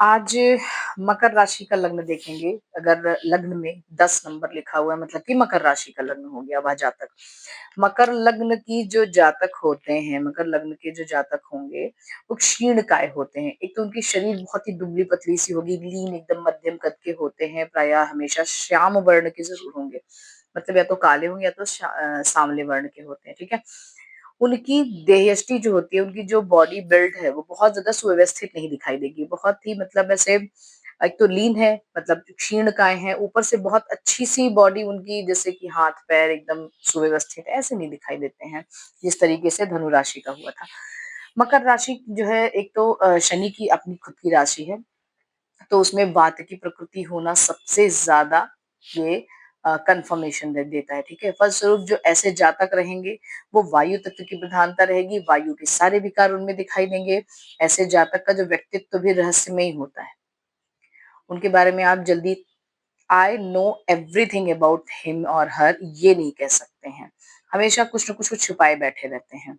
आज मकर राशि का लग्न देखेंगे। अगर लग्न में 10 नंबर लिखा हुआ है मतलब कि मकर राशि का लग्न हो गया वह जातक। मकर लग्न की जो जातक होते हैं, मकर लग्न के जो जातक होंगे, वो क्षीणकाय होते हैं। एक तो उनकी शरीर बहुत ही दुबली-पतली सी होगी, लीन एकदम मध्यम कद के होते हैं, प्रायः हमेशा श्याम वर्ण के ज़रूर होंगे। मतलब या तो काले होंगे या तो सांवले वर्ण के होते हैं, ठीक है? उनकी देहयष्टि जो होती है, उनकी जो बॉडी बिल्ड है, वो बहुत ज़्यादा सुव्यवस्थित नहीं दिखाई देगी। बहुत ही मतलब ऐसे एक तो लीन है, मतलब क्षीणकाय हैं, ऊपर से बहुत अच्छी-सी बॉडी उनकी जैसे कि हाथ-पैर एकदम सुव्यवस्थित ऐसे नहीं दिखाई देते हैं, जिस तरीके से धनु राशि का हुआ था। मकर राशि जो है एक तो शनि की अपनी खुद की राशि है, तो उसमें वात की प्रकृति होना सबसे ज़्यादा ये कन्फर्मेशन दे देता है, ठीक है? फलस्वरूप जो ऐसे जातक रहेंगे, वो वायु तत्व की प्रधानता रहेगी, वायु के सारे विकार उनमें दिखाई देंगे। ऐसे जातक का जो व्यक्तित्व भी रहस्यमयी होता है। उनके बारे में आप जल्दी I know everything about him और हर ये नहीं कह सकते हैं। हमेशा कुछ न कुछ छुपाए बैठे रहते हैं।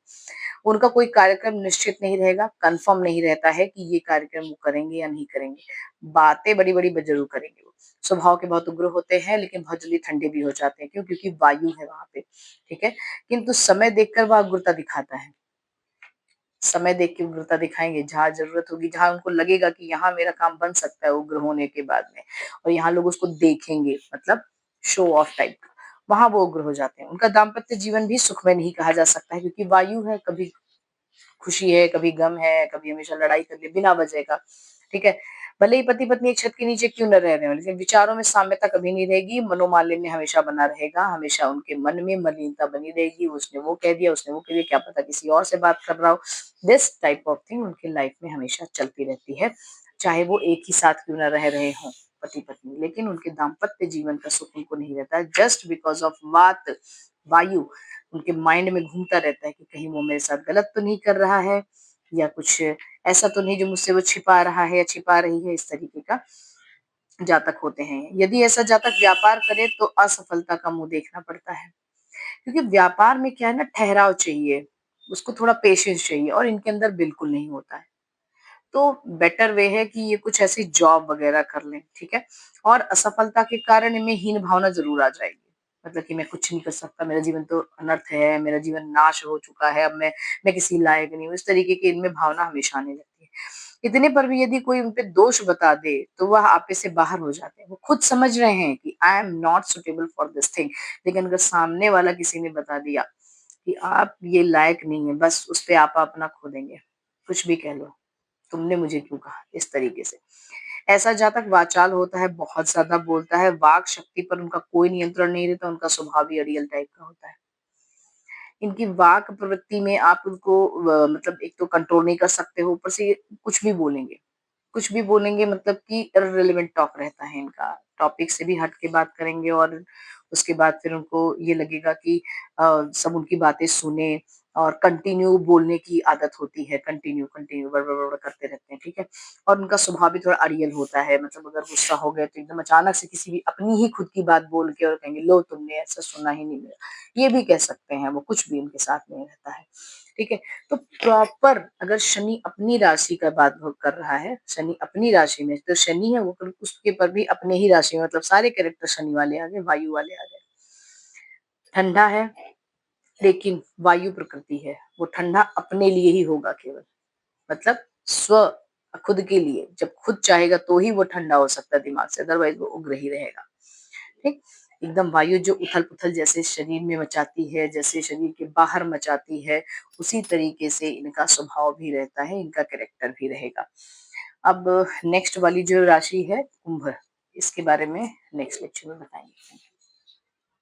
उनका कोई कार्यक्रम निश्चित नहीं रहेगा, कन्फर्म नहीं रहता है कि ये कार्यक्रम वो करेंगे या नहीं करेंगे। बातें बड़ी-बड़ी ज़रूर करेंगे वो। स्वभाव के बहुत उग्र होते हैं, लेकिन बहुत जल्दी ठंडे भी हो जाते हैं। क्यों? क्योंकि वायु है वहाँ पे, ठीक है? किंतु समय देखकर वह उग्रता दिखाता है। समय देख के उग्रता दिखाएँगे, जहाँ ज़रूरत होगी, जहाँ उनको लगेगा कि यहाँ मेरा काम बन सकता है उग्र होने के बाद में और यहाँ लोग उसको देखेंगे, मतलब शो ऑफ टाइप का, वहाँ वो उग्र हो जाते हैं। उनका दाम्पत्य जीवन भी सुखमय नहीं कहा जा सकता है क्योंकि वायु है, कभी खुशी है, कभी गम है, कभी हमेशा लड़ाई कर ले बिना वजह का, ठीक है? भले ही पति-पत्नी एक छत के नीचे क्यों न रह रहे हों, लेकिन विचारों में साम्यता कभी नहीं रहेगी, मनोमालिन्य हमेशा बना रहेगा, हमेशा उनके मन में मलिनता बनी रहेगी, उसने वो कह दिया, उसने वो कह दिया, क्या पता किसी और से बात कर रहा हो। दिस टाइप ऑफ थिंग उनकी लाइफ में हमेशा चलती रहती है, चाहे वो एक ही साथ क्यों न रह रहे हों, पति-पत्नी, लेकिन उनके दाम्पत्य जीवन का सुख उनको नहीं रहता है, जस्ट बिकॉज़ ऑफ वात, वायु उनके माइंड में घूमता रहता है कि कहीं वो मेरे साथ गलत तो नहीं कर रहा है या कुछ ऐसा तो नहीं जो मुझसे वो छिपा रहा है या छिपा रही है, इस तरीके का जातक होते हैं। यदि ऐसा जातक व्यापार करे तो असफलता का मुँह देखना पड़ता है, क्योंकि व्यापार में क्या है ना ठहराव चाहिए, उसको थोड़ा पेशेंस चाहिए और इनके अंदर बिल्कुल नहीं होता है। तो बेटर वे है कि ये कुछ ऐसी जॉब वगैरह कर लें, ठीक है? और असफलता के कारण इनमें हीन भावना ज़रूर आ जाएगी। मतलब कि मैं कुछ नहीं कर सकता, मेरा जीवन तो अनर्थ है, मेरा जीवन नाश हो चुका है, अब मैं किसी लायक नहीं हूँ। इस तरीके की इनमें भावना हमेशा आने लगती है। इतने पर भी यदि कोई उन पे दोष बता दे, तो वह आपे से बाहर हो जाते हैं। वो खुद समझ रहे हैं कि I am not suitable for this thing, लेकिन अगर सामने वाला किसी ने बता दिया कि आप ये लायक नहीं है, बस उस पे आपा अपना खो देंगे। कुछ भी कह लो। तुमने मुझे क्यों कहा? इस तरीके से। ऐसा जातक वाचाल होता है, बहुत ज़्यादा बोलता है, वाक शक्ति पर उनका कोई नियंत्रण नहीं रहता, उनका स्वभाव भी अड़ियल टाइप का होता है। इनकी वाक प्रवृत्ति में आप उनको मतलब एक तो कंट्रोल नहीं कर सकते हो, ऊपर से ये कुछ भी बोलेंगे। कुछ भी बोलेंगे मतलब कि इर्रेलेवेंट टॉक रहता है इनका। टॉपिक से भी हट के बात करेंगे और उसके बाद फिर उनको ये लगेगा कि सब उनकी बातें सुने और कंटिन्यू बोलने की आदत होती है। कंटिन्यू, कंटिन्यू बड़-बड़-बड़ करते रहते हैं, ठीक है? और उनका स्वभाव भी थोड़ा अड़ियल होता है। मतलब अगर गुस्सा हो गए तो एकदम अचानक से किसी भी अपनी ही खुद की बात बोल के और कहेंगे, "लो तुमने ऐसा सुना ही नहीं मेरा।" ये भी कह सकते हैं वो, कुछ भी उनके साथ में रहता है, ठीक है? तो प्रॉपर अगर शनि अपनी राशि का बात वो कर रहा है, शनि अपनी राशि में, तो शनि है वो फिर उसके पर भी अपने ही राशि में मतलब सारे कैरेक्टर शनि वाले आ गए, वायु वाले आ गए। ठंडा है, लेकिन वायु प्रकृति है, वो ठंडा अपने लिए ही होगा केवल, मतलब स्व खुद के लिए, जब खुद चाहेगा तो ही वो ठंडा हो सकता है दिमाग से, अदरवाइज़ वो उग्र ही रहेगा, ठीक? एकदम वायु जो उथल-पुथल जैसे शरीर में मचाती है, जैसे शरीर के बाहर मचाती है, उसी तरीके से इनका स्वभाव भी रहता है, इनका कैरेक्टर भी रहेगा। अब नेक्स्ट वाली जो राशि है कुंभ, इसके बारे में नेक्स्ट लेक्चर में बताएँगे।